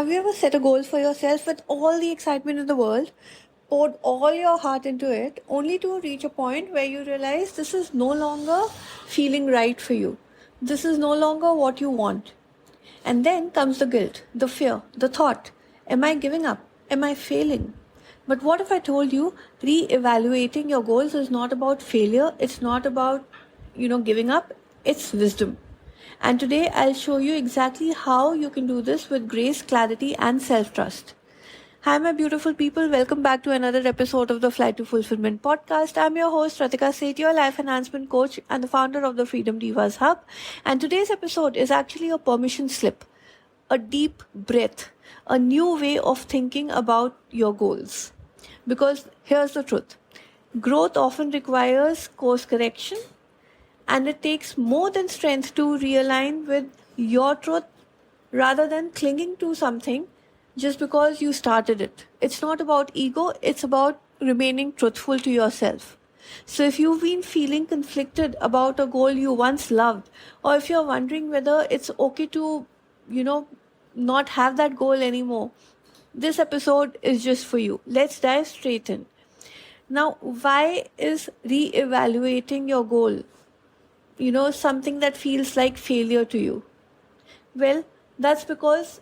Have you ever set a goal for yourself with all the excitement in the world, poured all your heart into it, only to reach a point where you realize this is no longer feeling right for you? This is no longer what you want. And then comes the guilt, the fear, the thought: am I giving up? Am I failing? But what if I told you re evaluating your goals is not about failure, it's not about, giving up, it's wisdom. And today I'll show you exactly how you can do this with grace, clarity, and self trust. Hi, my beautiful people. Welcome back to another episode of the Flight to Fulfillment podcast. I'm your host, Ratika Seth, your life enhancement coach and the founder of the Freedom Divas Hub. And today's episode is actually a permission slip, a deep breath, a new way of thinking about your goals. Because here's the truth: growth often requires course correction, and it takes more than strength to realign with your truth rather than clinging to something just because you started it. It's not about ego, it's about remaining truthful to yourself. So if you've been feeling conflicted about a goal you once loved, or if you're wondering whether it's okay to, not have that goal anymore, this episode is just for you. Let's dive straight in. Now, why is re-evaluating your goal, something that feels like failure to you? Well, that's because,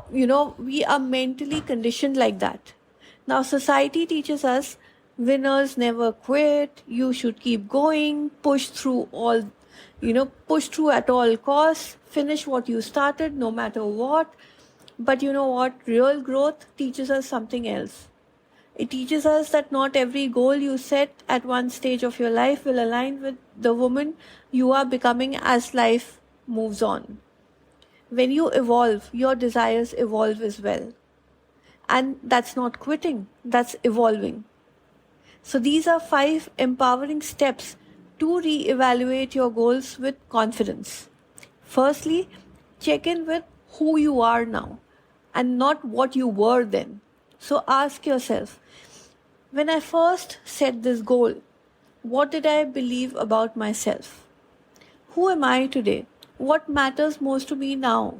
we are mentally conditioned like that. Now, society teaches us winners never quit, you should keep going, push through at all costs, finish what you started no matter what. But you know what? Real growth teaches us something else. It teaches us that not every goal you set at one stage of your life will align with the woman you are becoming as life moves on. When you evolve, your desires evolve as well. And that's not quitting, that's evolving. So these are 5 empowering steps to re-evaluate your goals with confidence. Firstly, check in with who you are now and not what you were then. So ask yourself, when I first set this goal, what did I believe about myself? Who am I today? What matters most to me now?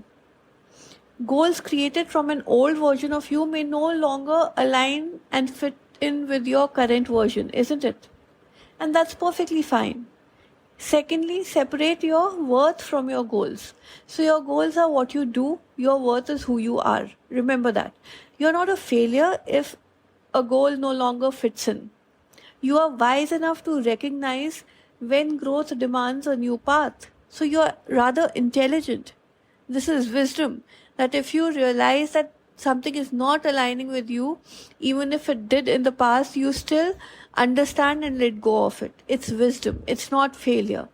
Goals created from an old version of you may no longer align and fit in with your current version, isn't it? And that's perfectly fine. Secondly, separate your worth from your goals. So your goals are what you do, your worth is who you are. Remember that. You're not a failure if a goal no longer fits in. You are wise enough to recognize when growth demands a new path. So you're rather intelligent. This is wisdom, that if you realize that something is not aligning with you, even if it did in the past, you still understand and let go of it. It's wisdom. It's not failure.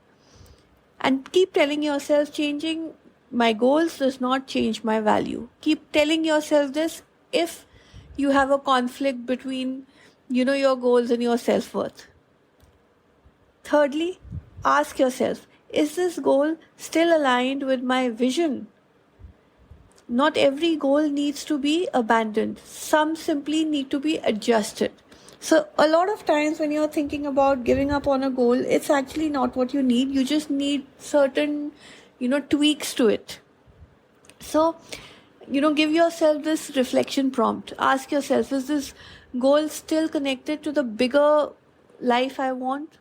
And keep telling yourself, changing my goals does not change my value. Keep telling yourself this if you have a conflict between, your goals and your self-worth. Thirdly, ask yourself, is this goal still aligned with my vision? Not every goal needs to be abandoned. Some simply need to be adjusted. So a lot of times when you're thinking about giving up on a goal, it's actually not what you need. You just need certain, tweaks to it. So, give yourself this reflection prompt. Ask yourself, is this goal still connected to the bigger life I want?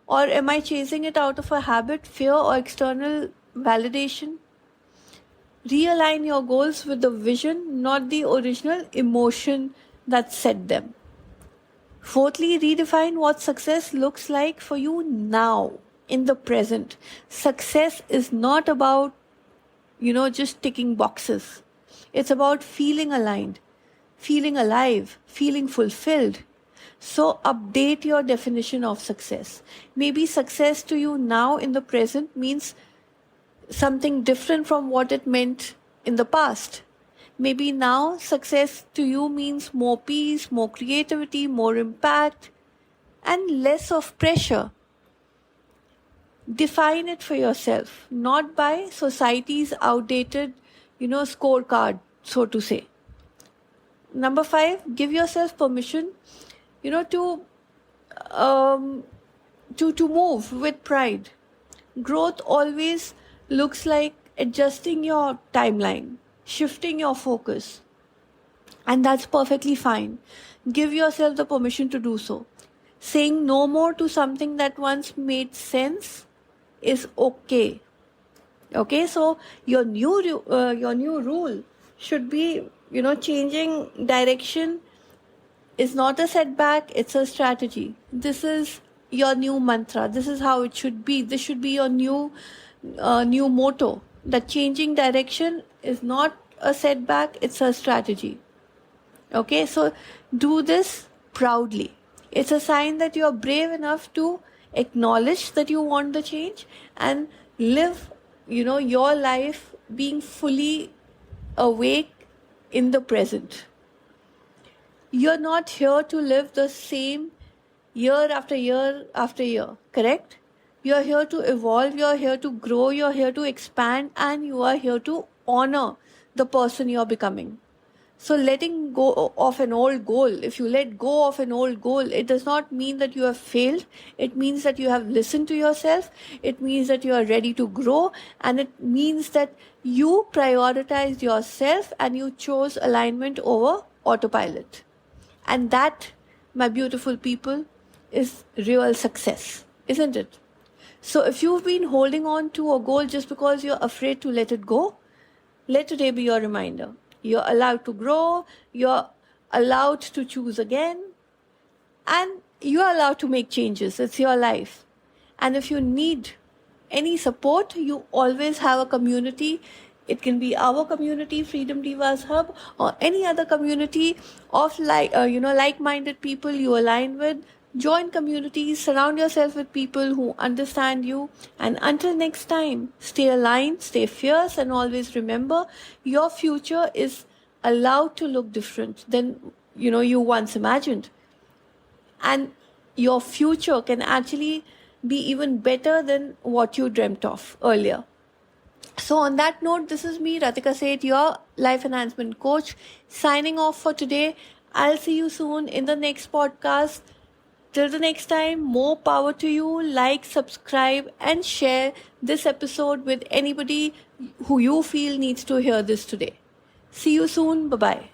Or am I chasing it out of a habit, fear, or external validation? Realign your goals with the vision, not the original emotion that set them. Fourthly, redefine what success looks like for you now, in the present. Success is not about, just ticking boxes. It's about feeling aligned, feeling alive, feeling fulfilled. So update your definition of success. Maybe success to you now in the present means something different from what it meant in the past. Maybe now success to you means more peace, more creativity, more impact, and less of pressure. Define it for yourself, not by society's outdated, scorecard, so to say. Number 5, give yourself permission, to move with pride. Growth always looks like adjusting your timeline. shifting your focus. And that's perfectly fine. Give yourself the permission to do so. Saying no more to something that once made sense is okay. Okay, so your new rule should be, changing direction is not a setback, it's a strategy. This is your new mantra. This is how it should be. This should be your new motto. That changing direction is not a setback, it's a strategy. Okay, so do this proudly. It's a sign that you are brave enough to acknowledge that you want the change and live, your life being fully awake in the present. You're not here to live the same year after year after year, correct? You're here to evolve, you're here to grow, you're here to expand, and you are here to honor the person you're becoming. So letting go of an old goal, if you let go of an old goal, it does not mean that you have failed. It means that you have listened to yourself. It means that you are ready to grow. And it means that you prioritized yourself and you chose alignment over autopilot. And that, my beautiful people, is real success, isn't it? So if you've been holding on to a goal just because you're afraid to let it go, let today be your reminder. You're allowed to grow, you're allowed to choose again, and you're allowed to make changes. It's your life. And if you need any support, you always have a community. It can be our community, Freedom Divas Hub, or any other community of like-minded people you align with. Join communities, surround yourself with people who understand you. And until next time, stay aligned, stay fierce, and always remember your future is allowed to look different than you once imagined. And your future can actually be even better than what you dreamt of earlier. So on that note, this is me, Ratika Seth, your life enhancement coach, signing off for today. I'll see you soon in the next podcast. Till the next time, more power to you. Like, subscribe, and share this episode with anybody who you feel needs to hear this today. See you soon. Bye-bye.